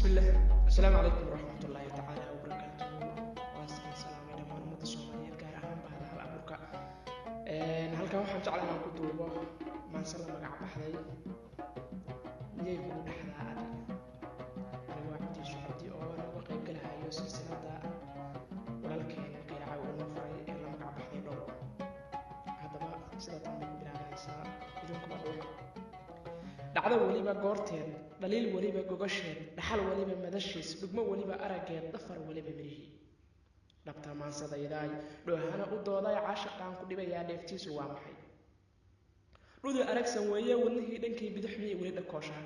الله. السلام عليكم ورحمة الله تعالى وبركاته. واسكن سلام إلى من أمة الصومالية كارهان بهذا الأبوك. هل كان واحد جعلنا كتوبة ما سلم مقع بحذي يجيكم نحن هذا أنا وعدي شعبتي أو أنا وقيق لها يوسف سنة ولكن كي عاون مفري إلا مقع بحذي دور هذا ما سنة من بلا رئيسة بدونكم أدوه dhacdo waliba goorteed daliil waliba gogasheed dhaxal waliba madashiis dhugmo waliba arageed dafar waliba mirihi dhabta maansadayday dhoohana u dooday caashaqaan ku dhibayaa dheeftiisu waa maxay dhudu aragsan weeye wadnihii dhankii bidixmii wali dhakoosha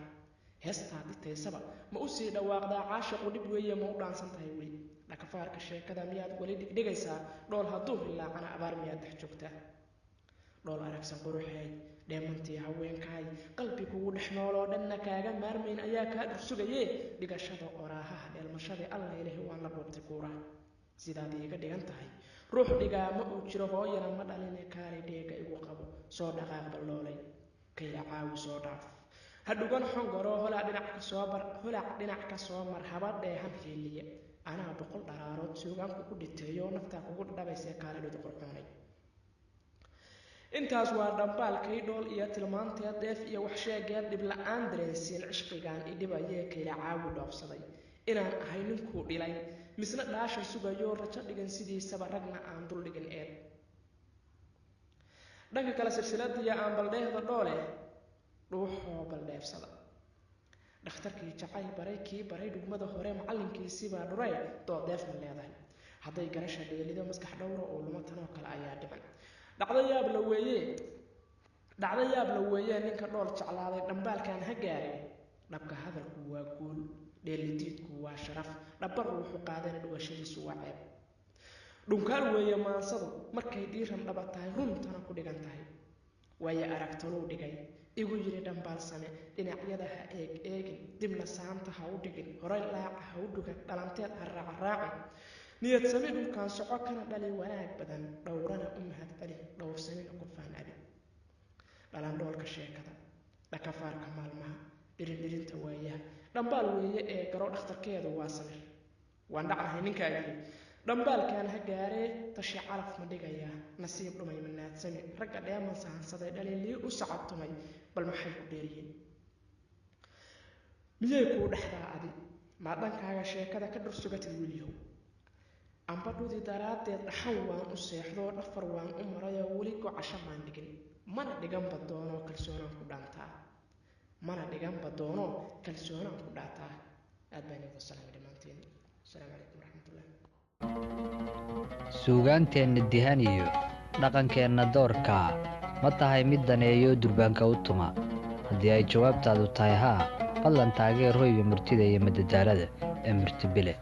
heestaa dhitaysaba ma u sii dhawaaqdaa caashaqu dhib weeye ma u dhaansan tahay wali dhakafaarka sheekada miyaad wali dhigdhigaysaa dhool hadduu hilaacana abaar miyaad dhex joogtaa dhool aragsan quruxeed dheemantii haweenkaay qalbi kugu dhex nooloo dhanna kaaga maarmayn ayaa kaa dhursugayee dhigashada oraahaha dheelmashadii alla ilahi waan la boobtay kuuraha sidaad iiga dhigan tahay ruux dhigaa ma uu jiro hooyana ma dhaline kaali dheega igu qabo soo dhaqaaq balloolay kayla caawi soo dhaaf ha dhugan xongoroo holac dhinac ka soo mar haba dheehan heeliya anaa boqol dharaarood suugaanku ku dhiteeyo naftaa kugu dhabaysee kaali dhudu qurxoonay intaas waa dhambaalkay dhool iyo tilmaanteed dheef iyo wax sheegeed dhib la'aan dareensiin cishqigaan idhibayee kayla caawi dhoofsaday inaan ahay ninkuu dhilay misna dhaasha sugayo rajo dhigan sidiisaba ragna aan dul dhigin eed dhanka kale silsiladiya aan baldheehda dhoole dhuuxoo baldheefsada dhakhtarkii jacay baray kii baray dhugmada hore macallinkiisibaa dhuray doodeef ma leedahay hadday garasha dheelido maskax dhowra oo luma tanoo kale ayaa dhiban dhacdo yaab la weeye ninka dhool jeclaaday dhambaalkan ha gaareen dhabka hadalku waa guul dheelidiidku waa sharaf dhabbar ruuxu qaadana dhugashadiisu waa ceeb dhunkaal weeye maansadu markay dhiiran dhaba tahay runtana ku dhigan tahay waaye aragtaluu dhigay igu yidhi dhambaal same dhinacyada ha eegin dibna saanta ha u dhigin horay laaca ha u dhugan dhalanteed ha raacraacin niyad sami dhulkaan soco kana dhali wanaag badan dhowrana u mahad celi dhowrsamina qofaan abi dhalandhoolka sheekada dhakafaarka maalmaha dhirindhirinta waayaha dhambaal weeye ee garo dhakhtarkeedu waa samir waan dhacahay ninkaagii dhambaalkan ha gaaree tashi calaf ma dhigayaa nasiib dhumay manaadsami ragga dheeman sahansaday dhaliilii u sacabtumay bal maxay ku dheeriyiin miyay kuu dhexdaa adi maa dhankaaga sheekada ka dhursugatid weliyow amba dhudi daraaddeed dhaxan waan u seexdoo dhafar waan u marayoo weli gocasho maan dhigin mana dhiganba doonoo kalsoonaan ku dhaantaa aad baan idin salaamay dhammaantiin asalaamu calaykum waraxmatullah suugaanteenna dihan iyo dhaqankeenna doorka ma tahay mid daneeyo durbaanka u tuma haddii ay jawaabtaadu tahay haa fadlan taageer hoyga murtida iyo madadaalada ee murtibile